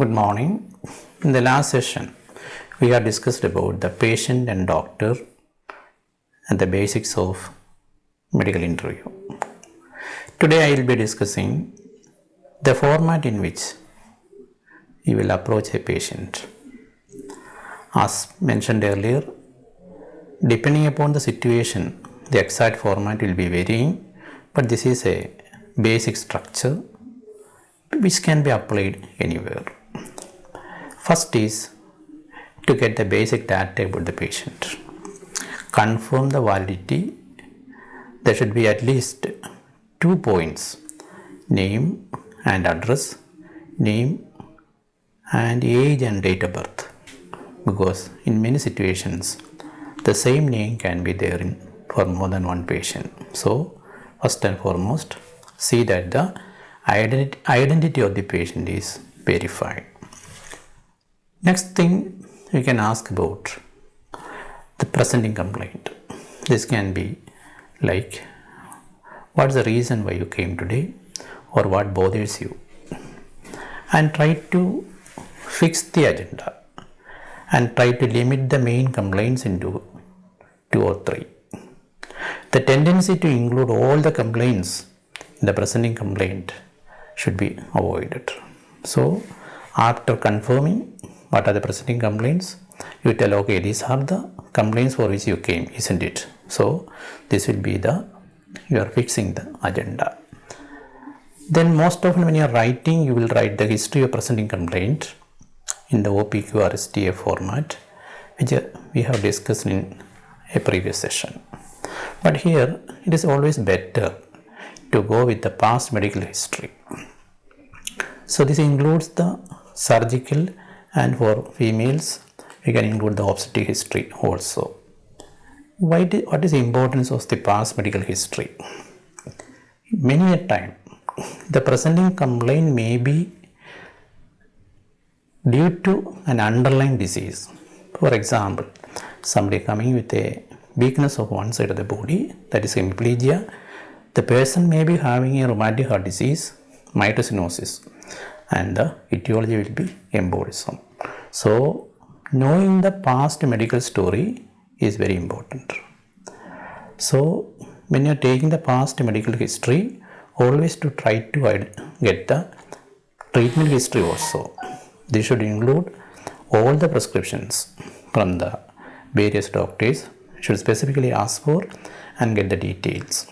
Good morning. In the last session, we have discussed about the patient and doctor and the basics of medical interview. Today I will be discussing the format in which you will approach a patient. As mentioned earlier, depending upon the situation, the exact format will be varying, but this is a basic structure which can be applied anywhere. First is to get the basic data about the patient. Confirm the validity. There should be at least 2 points: name and address, name and age and date of birth. Because in many situations, the same name can be there for more than one patient. So, first and foremost, see that the identity of the patient is verified. Next thing, you can ask about the presenting complaint. This can be like, what is the reason why you came today, or what bothers you, and try to fix the agenda and try to limit the main complaints into 2 or 3. The tendency to include all the complaints in the presenting complaint should be avoided. So, after confirming what are the presenting complaints, you tell, okay, these are the complaints for which you came, isn't it? So, this will be you are fixing the agenda. Then most often when you are writing, you will write the history of presenting complaint in the OPQ format, which we have discussed in a previous session. But here, it is always better to go with the past medical history. So, this includes the surgical, and for females, we can include the obstetric history also. What is the importance of the past medical history? Many a time, the presenting complaint may be due to an underlying disease. For example, somebody coming with a weakness of one side of the body, that is hemiplegia. The person may be having a rheumatic heart disease, myocinosis, and the etiology will be embolism. So, knowing the past medical story is very important. So, when you are taking the past medical history, always to try to get the treatment history also. This should include all the prescriptions from the various doctors. Should specifically ask for and get the details.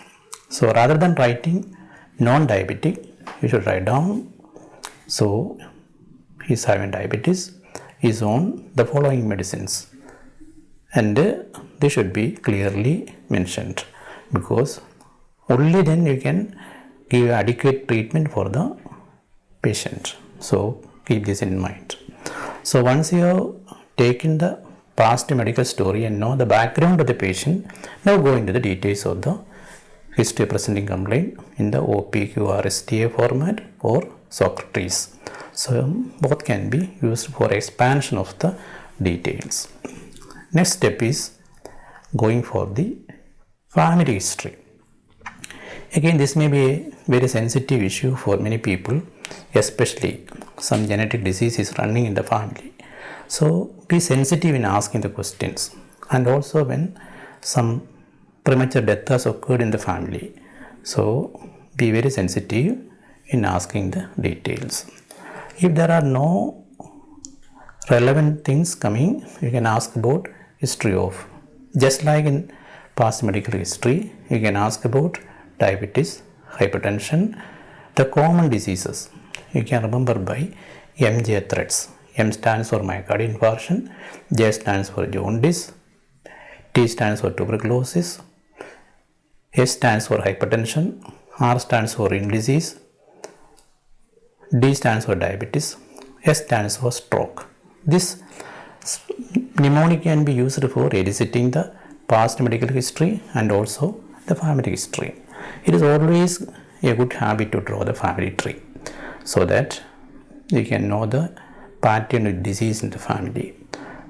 So, rather than writing non-diabetic, you should write down, so he is having diabetes, he is on the following medicines, and they should be clearly mentioned, because only then you can give adequate treatment for the patient. So, keep this in mind. So, once you have taken the past medical story and know the background of the patient, now go into the details of the history presenting complaint in the OPQ format or Socrates. So, both can be used for expansion of the details. Next step is going for the family history. Again, this may be a very sensitive issue for many people, especially some genetic disease is running in the family. So, be sensitive in asking the questions, and also when some premature death has occurred in the family. So, be very sensitive in asking the details. If there are no relevant things coming, you can ask about history of, just like in past medical history, you can ask about diabetes, hypertension, the common diseases. You can remember by MJ threads. M stands for myocardial infarction, J stands for jaundice, T stands for tuberculosis, S stands for hypertension, R stands for renal disease, D stands for diabetes, S stands for stroke. This mnemonic can be used for eliciting the past medical history and also the family history. It is always a good habit to draw the family tree, so that you can know the pattern of disease in the family.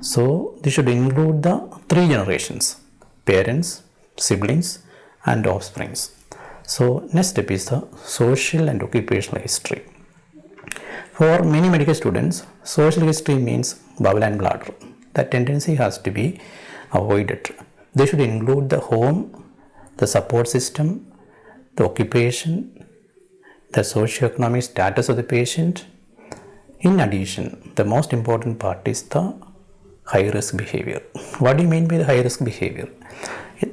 So, this should include the 3 generations: parents, siblings, and offsprings. So, next step is the social and occupational history. For many medical students, social history means bowel and bladder. That tendency has to be avoided. They should include the home, the support system, the occupation, the socioeconomic status of the patient. In addition, the most important part is the high risk behavior. What do you mean by the high risk behavior?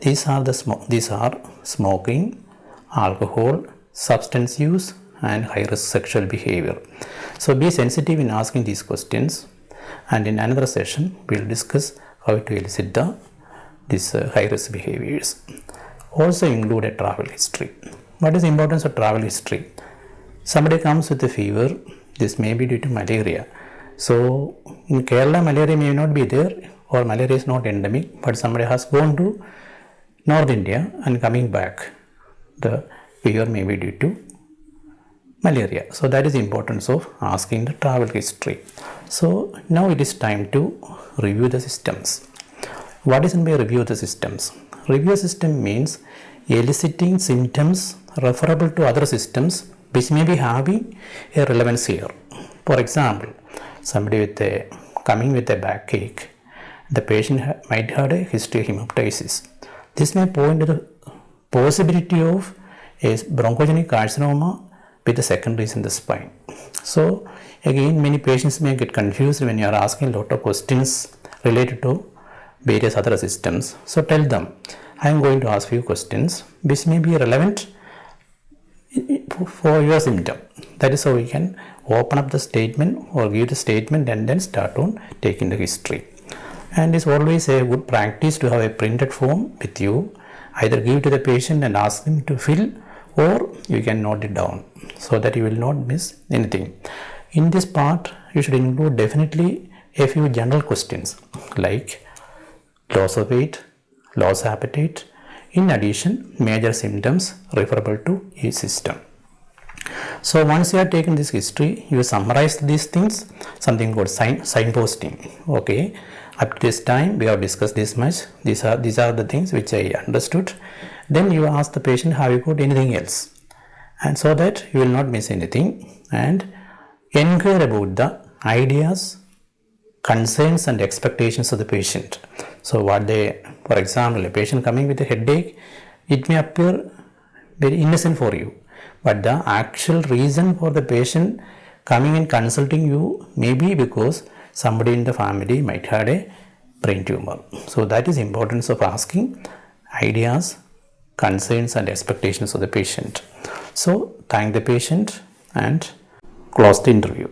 These are smoking, alcohol, substance use, and high risk sexual behavior. So be sensitive in asking these questions, and in another session we will discuss how to elicit these high risk behaviors. Also include a travel history. What is the importance of travel history? Somebody comes with a fever. This may be due to malaria. So in Kerala, malaria may not be there, or malaria is not endemic, but somebody has gone to North India and coming back, the fever may be due to malaria. So that is the importance of asking the travel history. So now it is time to review the systems. What is meant by review the systems? Review system means eliciting symptoms referable to other systems which may be having a relevance here. For example, somebody coming with a backache, the patient might have a history of hemoptysis. This may point to the possibility of a bronchogenic carcinoma with the secondaries in the spine. So again, many patients may get confused when you are asking a lot of questions related to various other systems. So tell them, I am going to ask few questions which may be relevant for your symptom. That is how we can open up the statement or give the statement and then start on taking the history. And it's always a good practice to have a printed form with you. Either give to the patient and ask them to fill, or you can note it down so that you will not miss anything. In this part, you should include definitely a few general questions like loss of weight, loss of appetite. In addition, major symptoms referable to each system. So once you have taken this history, you summarize these things, something called signposting. Okay, up to this time we have discussed this much. These are the things which I understood. Then you ask the patient, have you got anything else? And so that you will not miss anything, and inquire about the ideas, concerns and expectations of the patient. So for example, a patient coming with a headache, it may appear very innocent for you, but the actual reason for the patient coming and consulting you may be because somebody in the family might have a brain tumor. So that is importance of asking ideas, concerns and expectations of the patient. So thank the patient and close the interview.